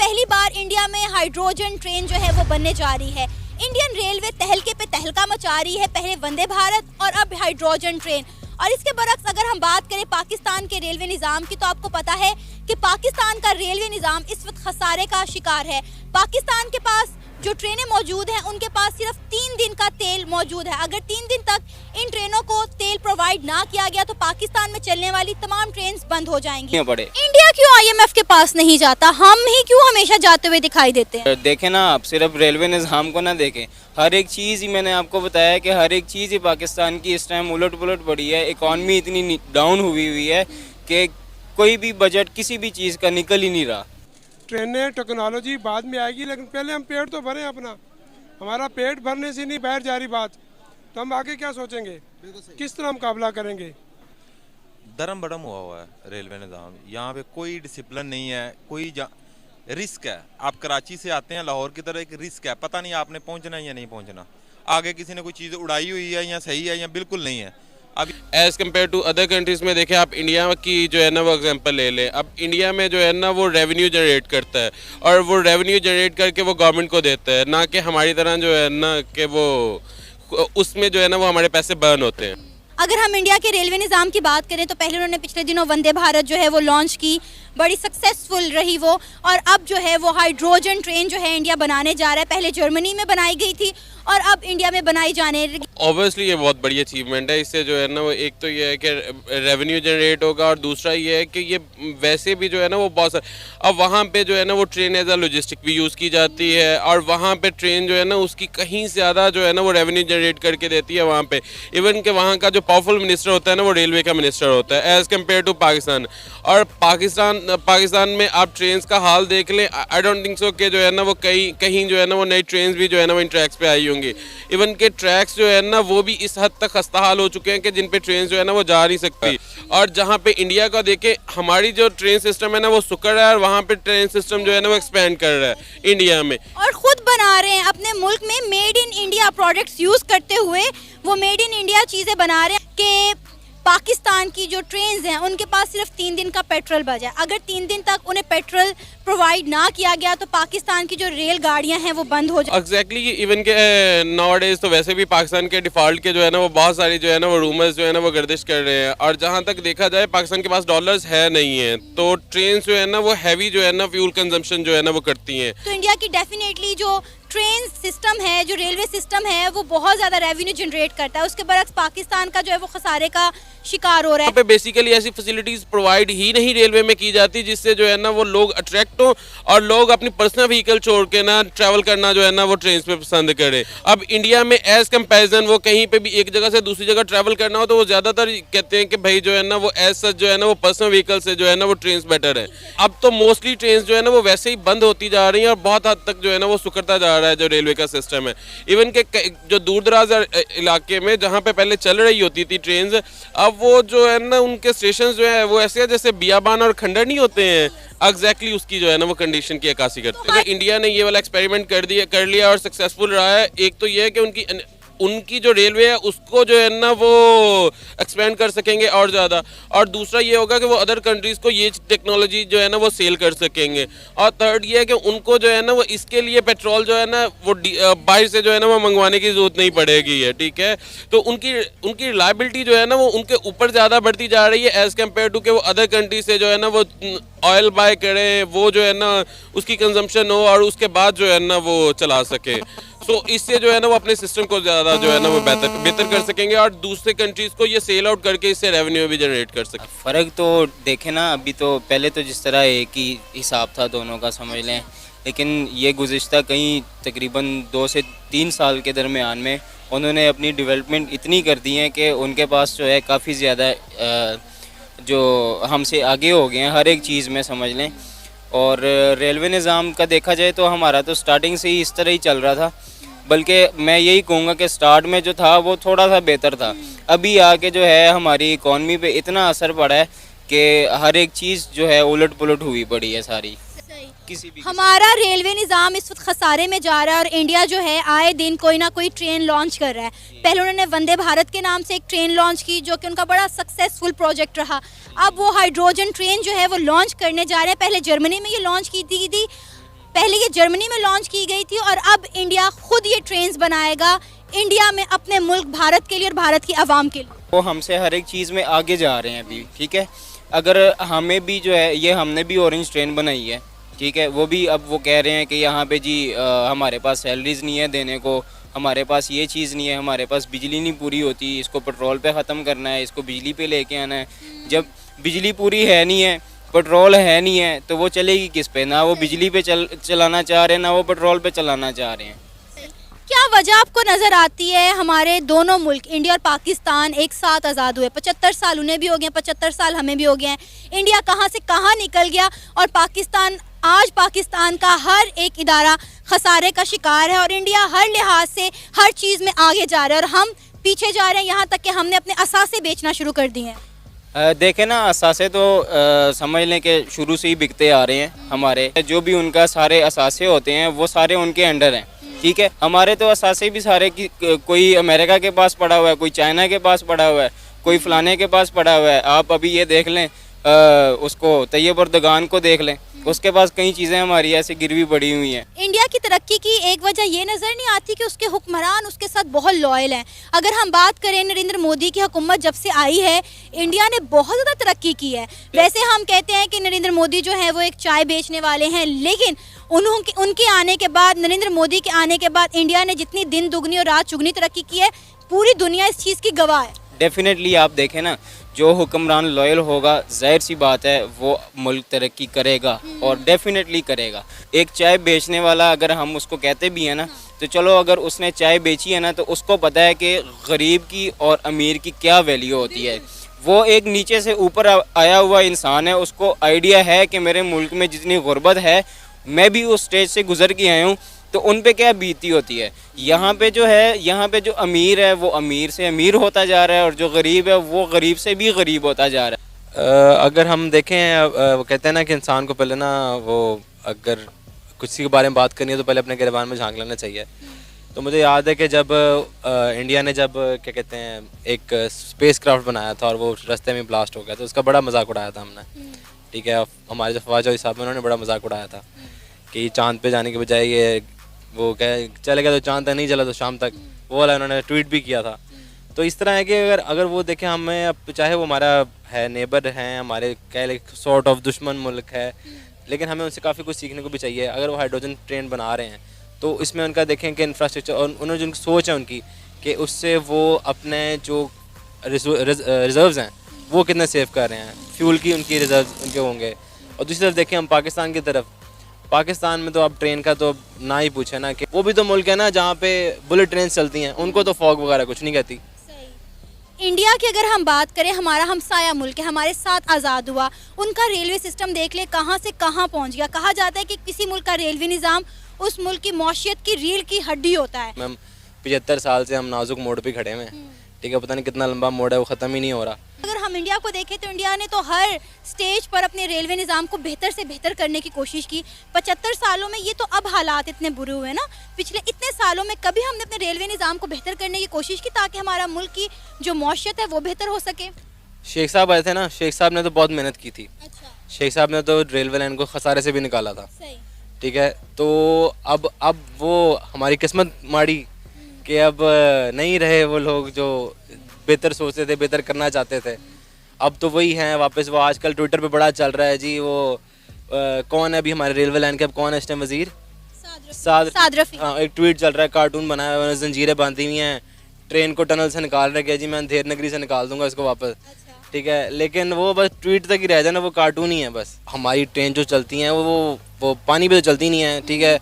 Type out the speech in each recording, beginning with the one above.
पहली बार इंडिया में hydrogen train जो है वो बनने जा रही है। इंडियन रेलवे तहलके पे तहलका मचा रही है, पहले वंदे भारत और अब हाइड्रोजन ट्रेन। और इसके बरक्स अगर हम बात करें पाकिस्तान के रेलवे निज़ाम की, तो आपको पता है कि पाकिस्तान का रेलवे निज़ाम इस वक्त खसारे का शिकार है। पाकिस्तान के पास जो ट्रेनें मौजूद हैं उनके पास सिर्फ 3 दिन का तेल मौजूद है। अगर 3 दिन तक इन ट्रेनों को तेल प्रोवाइड ना किया गया तो पाकिस्तान में चलने वाली तमाम ट्रेन बंद हो जाएंगी। इंडिया क्यों IMF के पास नहीं जाता? हम ही क्यों हमेशा जाते हुए दिखाई देते हैं? देखें ना, आप सिर्फ रेलवे निज़ाम को ना देखें, हर एक चीज़ ही मैंने आपको बताया कि हर एक चीज़ ही पाकिस्तान की इस टाइम उलट पुलट पड़ी है। इकॉनमी इतनी डाउन हुई है कि कोई भी बजट किसी भी चीज़ का निकल ही नहीं रहा। ट्रेनें टेक्नोलॉजी बाद में आएगी, लेकिन पहले हम पेट तो भरें अपना। हमारा पेट भरने से नहीं बाहर जा रही बात, तो हम आगे क्या सोचेंगे, किस तरह मुकाबला करेंगे? धर्म बड़म हुआ है रेलवे निज़ाम। यहाँ पे कोई डिसिप्लिन नहीं है, कोई रिस्क है। आप कराची से आते हैं, लाहौर की तरह एक रिस्क है, पता नहीं आपने पहुँचना है या नहीं पहुँचना। आगे किसी ने कोई चीज़ उड़ाई हुई है या सही है या बिल्कुल नहीं है। अब as compare to other countries में देखें, आप इंडिया की जो है ना वो एग्जांपल ले लें। अब इंडिया में जो है ना वो रेवेन्यू जनरेट करता है और वो रेवेन्यू जनरेट करके वो गवर्नमेंट को देता है, ना कि हमारी तरह जो है ना कि वो उसमें जो है ना वो हमारे पैसे बर्न होते हैं। अगर हम इंडिया के रेलवे निज़ाम की बात करें तो पहले उन्होंने पिछले दिनों वंदे भारत जो है वो लॉन्च की, बड़ी सक्सेसफुल रही वो। और अब जो है वो हाइड्रोजन ट्रेन जो है इंडिया बनाने जा रहा है। पहले जर्मनी में बनाई गई थी और अब इंडिया में बनाई जाने लगी। ऑब्वियसली ये बहुत बड़ी अचीवमेंट है। इससे जो है ना वो एक तो ये है कि रेवेन्यू जनरेट होगा और दूसरा ये है कि ये वैसे भी जो है ना वो बहुत सारा, अब वहाँ पे जो है ना वो ट्रेन एज अ लॉजिस्टिक भी यूज़ की जाती है और वहाँ पे ट्रेन जो है ना उसकी कहीं ज़्यादा जो है ना वो रेवेन्यू जनरेट करके देती है वहाँ पे। इवन कि वहाँ का जो पावरफुल मिनिस्टर होता है ना वो रेलवे का मिनिस्टर होता है एज़ कम्पेयर टू पाकिस्तान। और पाकिस्तान में आप ट्रेन का हाल देख लें, आई डोंट थिंक सो कि जो है ना वो कहीं जो है ना वो नई ट्रेन भी जो है ना वो इन ट्रैक्स पे आई होंगी। इवन के ट्रैक्स जो है ना वो भी इस हद तक खस्ता हाल हो चुके हैं कि जिन पे ट्रेन जो है ना वो जा नहीं सकती। और जहाँ पे इंडिया का देखें, हमारी जो ट्रेन सिस्टम है ना वो सुकड़ रहा है और वहाँ पे ट्रेन सिस्टम जो है ना वो एक्सपेंड कर रहा है इंडिया में। और खुद बना रहे हैं अपने मुल्क में, made in India products use करते हुए वो मेड इन इंडिया चीज़ें बना रहे हैं कि पाकिस्तान की जो ट्रेन्स हैं उनके पास सिर्फ 3 दिन का पेट्रोल बचा है। अगर 3 दिन तक उन्हें पेट्रोल प्रोवाइड ना किया गया तो पाकिस्तान की जो रेल गाड़ियां हैं वो बंद हो जाए। एग्जैक्टली इवन के नाउअडेज तो वैसे भी पाकिस्तान के डिफ़ॉल्ट के जो है ना वो बहुत सारी जो है ना वो रूमर्स जो है ना वो गर्दिश कर रहे हैं। और जहाँ तक देखा जाए पाकिस्तान के पास डॉलर्स है नहीं है, तो ट्रेन जो है ना वो हैवी जो है ना फ्यूल कंजम्पशन जो है ना वो करती हैं। तो इंडिया की डेफिनेटली जो ट्रेन सिस्टम है, जो रेलवे सिस्टम है, वो बहुत ज़्यादा रेवेन्यू जनरेट करता है। उसके बरक्स पाकिस्तान का जो है वो खसारे का शिकार हो रहा है। पे बेसिकली ऐसी फैसिलिटीज प्रोवाइड ही नहीं रेलवे में की जाती जिससे जो है ना वो लोग अट्रैक्ट हो और लोग अपनी पर्सनल व्हीकल छोड़ के ना ट्रैवल करना जो है ना वो ट्रेन पे पसंद करें। अब इंडिया में एज कंपैरिजन वो कहीं पे भी एक जगह से दूसरी जगह ट्रैवल करना हो तो वो ज़्यादातर कहते हैं कि भाई जो है ना वो एज सच जो है ना वो पर्सनल व्हीकल से जो है ना वो ट्रेन बेटर है। अब तो मोस्टली ट्रेन जो है ना वो वैसे ही बंद होती जा रही हैं और बहुत हद तक जो है ना वो सुकड़ता जा रहा है जो रेलवे का सिस्टम है। इवन के जो दूर दराज इलाके में जहाँ पे पहले चल रही होती थी ट्रेन, अब वो जो है ना उनके स्टेशन जो है वो ऐसे है जैसे बियाबान और खंडर नहीं होते हैं, एग्जैक्टली उसकी जो है ना वो कंडीशन की अक्कासी करते हैं। इंडिया ने ये वाला एक्सपेरिमेंट कर लिया और सक्सेसफुल रहा है। एक तो ये है कि उनकी जो रेलवे है उसको जो है ना वो एक्सपेंड कर सकेंगे और ज़्यादा, और दूसरा ये होगा कि वो अदर कंट्रीज़ को ये टेक्नोलॉजी जो है ना वो सेल कर सकेंगे। और थर्ड ये है कि उनको जो है ना वो इसके लिए पेट्रोल जो है ना वो बाहर से जो है ना वो मंगवाने की ज़रूरत नहीं पड़ेगी है, ठीक है। तो उनकी रिलायबिलिटी जो है ना वो उनके ऊपर ज़्यादा बढ़ती जा रही है एज़ कम्पेयर टू कि वो अदर कंट्री से जो है ना वो ऑयल बाय करें, वो जो है ना उसकी कंजम्पशन हो और उसके बाद जो है ना वो चला सके। तो इससे जो है ना वो अपने सिस्टम को ज़्यादा जो है ना वो बेहतर कर सकेंगे और दूसरे कंट्रीज़ को ये सेल आउट करके इससे रेवेन्यू भी जनरेट कर सकें। फ़र्क तो देखें ना, अभी तो पहले तो जिस तरह एक ही हिसाब था दोनों का समझ लें, लेकिन ये गुज़िश्ता कहीं तकरीबन 2 से 3 साल के दरमियान में उन्होंने अपनी डेवलपमेंट इतनी कर दी है कि उनके पास जो है काफ़ी ज़्यादा जो हमसे आगे हो गए हैं हर एक चीज़ में समझ लें। और रेलवे निज़ाम का देखा जाए तो हमारा तो स्टार्टिंग से ही इस तरह ही चल रहा था, बल्कि मैं यही कहूँगा कि स्टार्ट में जो था वो थोड़ा सा बेहतर था। अभी आके जो है हमारी इकॉनमी पे इतना असर पड़ा है कि हर एक चीज़ जो है उलट पुलट हुई पड़ी है सारी। किसी भी हमारा रेलवे निज़ाम इस वक्त खसारे में जा रहा है और इंडिया जो है आए दिन कोई ना कोई ट्रेन लॉन्च कर रहा है। पहले उन्होंने वंदे भारत के नाम से एक ट्रेन लॉन्च की जो कि उनका बड़ा सक्सेसफुल प्रोजेक्ट रहा। अब वो हाइड्रोजन ट्रेन जो है वो लॉन्च करने जा रहे हैं। पहले जर्मनी में ये लॉन्च की थी पहले ये जर्मनी में लॉन्च की गई थी और अब इंडिया खुद ये ट्रेन्स बनाएगा इंडिया में अपने मुल्क भारत के लिए और भारत की आवाम के लिए। वो हमसे हर एक चीज़ में आगे जा रहे हैं अभी, ठीक है। अगर हमें भी जो है ये हमने भी ऑरेंज ट्रेन बनाई है, ठीक है, वो भी अब वो कह रहे हैं कि यहाँ पे जी हमारे पास सैलरीज नहीं है देने को, हमारे पास ये चीज़ नहीं है, हमारे पास बिजली नहीं पूरी होती, इसको पेट्रोल पे ख़त्म करना है, इसको बिजली पे लेके आना है। जब बिजली पूरी है नहीं है, पेट्रोल है नहीं है, तो वो चलेगी किस पे? ना वो बिजली पे चलाना चाह रहे हैं, ना वो पेट्रोल पे चलाना चाह रहे हैं। क्या वजह आपको नज़र आती है हमारे दोनों मुल्क इंडिया और पाकिस्तान एक साथ आज़ाद हुए, 75 साल उन्हें भी हो गए, 75 साल हमें भी हो गए हैं, इंडिया कहाँ से कहाँ निकल गया और पाकिस्तान का हर एक इदारा खसारे का शिकार है और इंडिया हर लिहाज से हर चीज़ में आगे जा रहा है और हम पीछे जा रहे हैं, यहाँ तक कि हमने अपने असासे बेचना शुरू कर दिए हैं। देखें ना, असासे तो समझ लें कि शुरू से ही बिकते आ रहे हैं। हमारे जो भी उनका सारे असासे होते हैं वो सारे उनके अंडर हैं, ठीक है। हमारे तो असासे भी सारे की कोई अमेरिका के पास पड़ा हुआ है, कोई चाइना के पास पड़ा हुआ है, कोई फलाने के पास पड़ा हुआ है। आप अभी ये देख लें उसको तैयब अर्दगान को देख लें, उसके पास कई चीज़ें हमारी ऐसे गिरवी पड़ी हुई हैं। इंडिया की तरक्की की एक वजह ये नज़र नहीं आती कि उसके हुक्मरान उसके साथ बहुत लॉयल हैं। अगर हम बात करें नरेंद्र मोदी की हुकूमत जब से आई है इंडिया ने बहुत ज़्यादा तरक्की की है। वैसे हम कहते हैं कि नरेंद्र मोदी जो है वो एक चाय बेचने वाले हैं, लेकिन उनके आने के बाद, नरेंद्र मोदी के आने के बाद इंडिया ने जितनी दिन दुगनी और रात चुगनी तरक्की की है, पूरी दुनिया इस चीज़ की गवाह है। डेफिनेटली आप देखें ना, जो हुक्मरान लॉयल होगा जाहिर सी बात है वो मुल्क तरक्की करेगा और डेफिनेटली करेगा। एक चाय बेचने वाला अगर हम उसको कहते भी हैं ना, तो चलो अगर उसने चाय बेची है ना तो उसको पता है कि गरीब की और अमीर की क्या वैल्यू होती है। वो एक नीचे से ऊपर आया हुआ इंसान है, उसको आइडिया है कि मेरे मुल्क में जितनी गुर्बत है, मैं भी उस स्टेज से गुजर के आया हूँ, तो उन पे क्या बीती होती है। यहाँ पे जो अमीर है वो अमीर से अमीर होता जा रहा है और जो गरीब है वो गरीब से भी गरीब होता जा रहा है। अगर हम देखें, वो कहते हैं ना कि इंसान को पहले ना वो अगर किसी के बारे में बात करनी है तो पहले अपने गिरबान में झांक लेना चाहिए। तो मुझे याद है कि जब इंडिया ने जब क्या कहते हैं एक स्पेस क्राफ्ट बनाया था और वो रास्ते में ब्लास्ट हो गया, तो उसका बड़ा मजाक उड़ाया था हमने, ठीक है। हमारे जो फवाद चौधरी साहब ने उन्होंने बड़ा मजाक उड़ाया था कि चांद पे जाने के बजाय ये वो क्या चले गया तो चांद तक नहीं चला तो शाम तक, वो वाला उन्होंने ट्वीट भी किया था। तो इस तरह है कि अगर वो देखें हमें, अब चाहे वो हमारा है नेबर हैं, हमारे कह ले सॉर्ट ऑफ दुश्मन मुल्क है, लेकिन हमें उनसे काफ़ी कुछ सीखने को भी चाहिए। अगर वो हाइड्रोजन ट्रेन बना रहे हैं तो इसमें उनका देखें कि इंफ्रास्ट्रक्चर और उन्होंने जो सोच है उनकी कि उससे वो अपने जो रिजर्व्स हैं वो कितने सेव कर रहे हैं, फ्यूल की उनकी रिजर्व उनके होंगे। और दूसरी तरफ देखें हम पाकिस्तान की तरफ, पाकिस्तान में तो अब ट्रेन का तो ना ही पूछे ना, कि वो भी तो मुल्क है ना जहाँ पे बुलेट ट्रेन चलती हैं, उनको तो फॉग वगैरह कुछ नहीं कहती। इंडिया की अगर हम बात करें, हमारा हमसाया मुल्क है, हमारे साथ आज़ाद हुआ, उनका रेलवे सिस्टम देख ले कहाँ से कहाँ पहुँच गया। कहा जाता है कि किसी मुल्क का रेलवे निज़ाम उस मुल्क की मौशियत की रीढ़ की हड्डी होता है। मैम 75 साल से हम नाजुक मोड़ पे खड़े हैं, ठीक है, पता नहीं कितना लंबा मोड़ है, वो ख़त्म ही नहीं हो रहा। अगर हम इंडिया को देखें तो इंडिया ने तो हर स्टेज पर अपने रेलवे निज़ाम को बेहतर से बेहतर करने की कोशिश की। 75 सालों में, ये तो अब हालात इतने बुरे हुए ना, पिछले इतने सालों में कभी हमने अपने रेलवे निज़ाम को बेहतर करने की कोशिश की ताकि हमारा मुल्क की जो मौशियत है वो बेहतर हो सके। शेख साहब आए थे ना, शेख साहब ने तो बहुत मेहनत की थी। अच्छा, शेख साहब ने तो रेलवे लाइन को खसारे से भी निकाला था, सही, ठीक है। तो अब वो हमारी किस्मत माड़ी कि अब नहीं रहे वो लोग जो बेहतर सोचते थे, बेहतर करना चाहते थे। अब तो वही हैं वापस। वो आजकल ट्विटर पे बड़ा चल रहा है जी, वो कौन है अभी हमारे रेलवे लाइन के, अब कौन है इस टाइम वजीर? साद रफी। हाँ, एक ट्वीट चल रहा है, कार्टून बनाया हुआ है, जंजीरें बांधी हुई हैं, ट्रेन को टनल से निकाल रहे हैं जी, मैं अंधेर नगरी से निकाल दूंगा इसको वापस, ठीक है। लेकिन वो बस ट्वीट तक ही रह जाए ना, वो कार्टून ही है बस। हमारी ट्रेन जो चलती हैं वो पानी पे तो चलती नहीं है, ठीक है।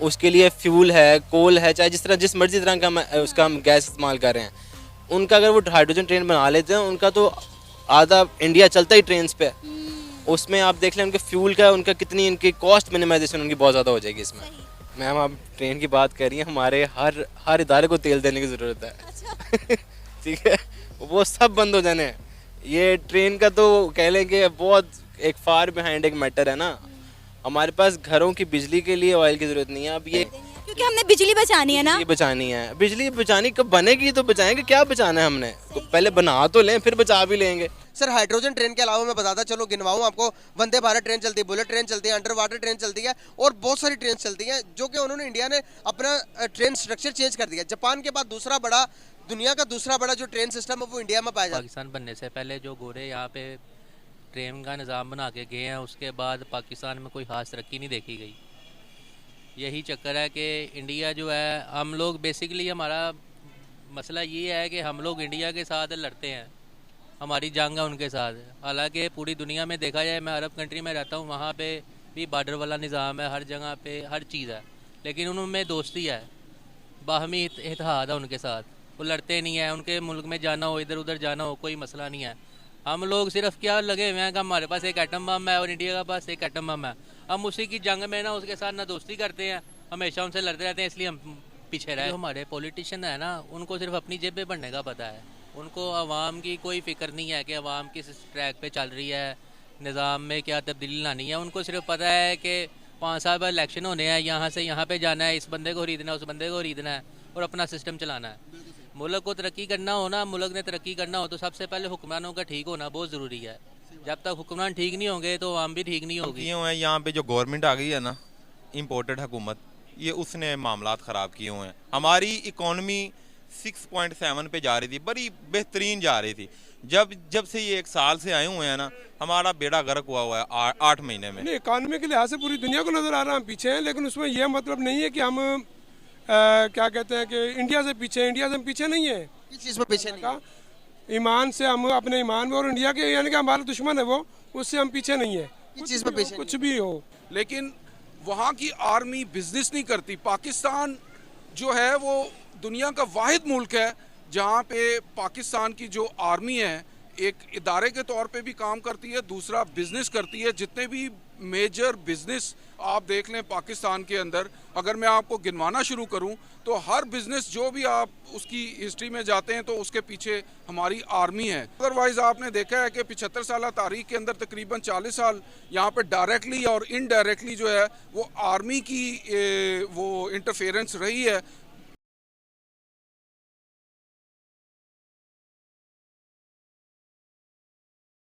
उसके लिए फ्यूल है, कोल है, चाहे जिस मर्जी तरह का उसका हम गैस इस्तेमाल कर रहे हैं। उनका अगर वो हाइड्रोजन ट्रेन बना लेते हैं, उनका तो आधा इंडिया चलता ही ट्रेन पे। उसमें आप देख लें उनके फ्यूल का, उनका कितनी इनकी कॉस्ट मिनिमाइजेशन उनकी बहुत ज़्यादा हो जाएगी इसमें। मैम आप ट्रेन की बात कर रही हैं, हमारे हर इदारे को तेल देने की ज़रूरत है, ठीक है। वो सब बंद हो जाने हैं। ये ट्रेन का तो कह लें कि बहुत एक फार बिहाइंड एक मैटर है ना। हमारे पास घरों की बिजली के लिए ऑयल की ज़रूरत नहीं है। अब ये क्योंकि हमने बिजली बचानी है ना। बिजली बचानी है, बिजली बचानी कब बनेगी तो बचाएंगे, क्या बचाना है हमने, तो पहले बना तो लें फिर बचा भी लेंगे। सर हाइड्रोजन ट्रेन के अलावा मैं बताता चलो गिनवाऊं आपको, वंदे भारत ट्रेन चलती है, बुलेट ट्रेन चलती है, अंडर वाटर ट्रेन चलती है और बहुत सारी ट्रेन चलती हैं जो कि उन्होंने इंडिया ने अपना ट्रेन स्ट्रक्चर चेंज कर दिया। जापान के बाद दूसरा बड़ा, दुनिया का दूसरा बड़ा जो ट्रेन सिस्टम है वो इंडिया में पाया जाता है। पाकिस्तान बनने से पहले जो गोरे यहाँ पे ट्रेन का निज़ाम बना के गए हैं, उसके बाद पाकिस्तान में कोई खास तरक्की नहीं देखी गई। यही चक्कर है कि इंडिया जो है, हम लोग बेसिकली, हमारा मसला ये है कि हम लोग इंडिया के साथ लड़ते हैं, हमारी जंग है उनके साथ। हालांकि पूरी दुनिया में देखा जाए, मैं अरब कंट्री में रहता हूँ, वहाँ पे भी बॉर्डर वाला निज़ाम है, हर जगह पे हर चीज़ है, लेकिन उनमें दोस्ती है, बाहमी इत्तेहाद है उनके साथ, वो लड़ते नहीं है। उनके मुल्क में जाना हो, इधर उधर जाना हो, कोई मसला नहीं है। हम लोग सिर्फ क्या लगे हुए हैं कि हमारे पास एक एटम बम है और इंडिया के पास एक एटम बम है, हम उसी की जंग में ना उसके साथ ना दोस्ती करते हैं, हमेशा उनसे लड़ते रहते हैं, इसलिए हम पीछे रहे। जो हमारे पॉलिटिशियन है ना, उनको सिर्फ अपनी जेब पे बढ़ने का पता है, उनको आवाम की कोई फिक्र नहीं है कि आवाम किस ट्रैक पे चल रही है, निज़ाम में क्या तब्दीली लानी है। उनको सिर्फ पता है कि 5 साल बाद इलेक्शन होने हैं, यहाँ से यहाँ पे जाना है, इस बंदे को खरीदना है, उस बंदे को खरीदना है और अपना सिस्टम चलाना है। मुल्क को तरक्की करना हो ना, मुल्क ने तरक्की करना हो तो सबसे पहले हुक्मरानों का ठीक होना बहुत ज़रूरी है। जब तक हुक्मरान ठीक नहीं होंगे तो आवाम भी ठीक नहीं होगी। क्यों है यहाँ पे जो गवर्नमेंट आ गई है ना, इम्पोर्टेड हुकूमत, ये उसने मामलात ख़राब किए हुए हैं। हमारी इकॉनमी 6.7 पे जा रही थी, बड़ी बेहतरीन जा रही थी। जब से ये 1 साल से आए हुए हैं ना, हमारा बेड़ा गर्क हुआ है 8 महीने में। नहीं, इकॉनमी के लिहाज से पूरी दुनिया को नज़र आ रहा है हम पीछे हैं, लेकिन उसमें यह मतलब नहीं है कि हम क्या कहते हैं कि इंडिया से पीछे, इंडिया से हम पीछे नहीं है। किस चीज़ में पीछे नहीं? ईमान से हम अपने ईमान में, और इंडिया के यानी कि हमारा दुश्मन है वो, उससे हम पीछे नहीं है। किस चीज़ में पीछे? कुछ भी हो, लेकिन वहाँ की आर्मी बिजनेस नहीं करती। पाकिस्तान जो है वो दुनिया का वाहिद मुल्क है जहाँ पे पाकिस्तान की जो आर्मी है एक इदारे के तौर पे भी काम करती है, दूसरा बिजनेस करती है। जितने भी मेजर बिजनेस आप देख लें पाकिस्तान के अंदर, अगर मैं आपको गिनवाना शुरू करूं तो हर बिजनेस जो भी आप उसकी हिस्ट्री में जाते हैं तो उसके पीछे हमारी आर्मी है। अदरवाइज आपने देखा है कि 75 साल तारीख के अंदर तकरीबन 40 साल यहाँ पे डायरेक्टली और इनडायरेक्टली जो है वो आर्मी की वो इंटरफेरेंस रही है।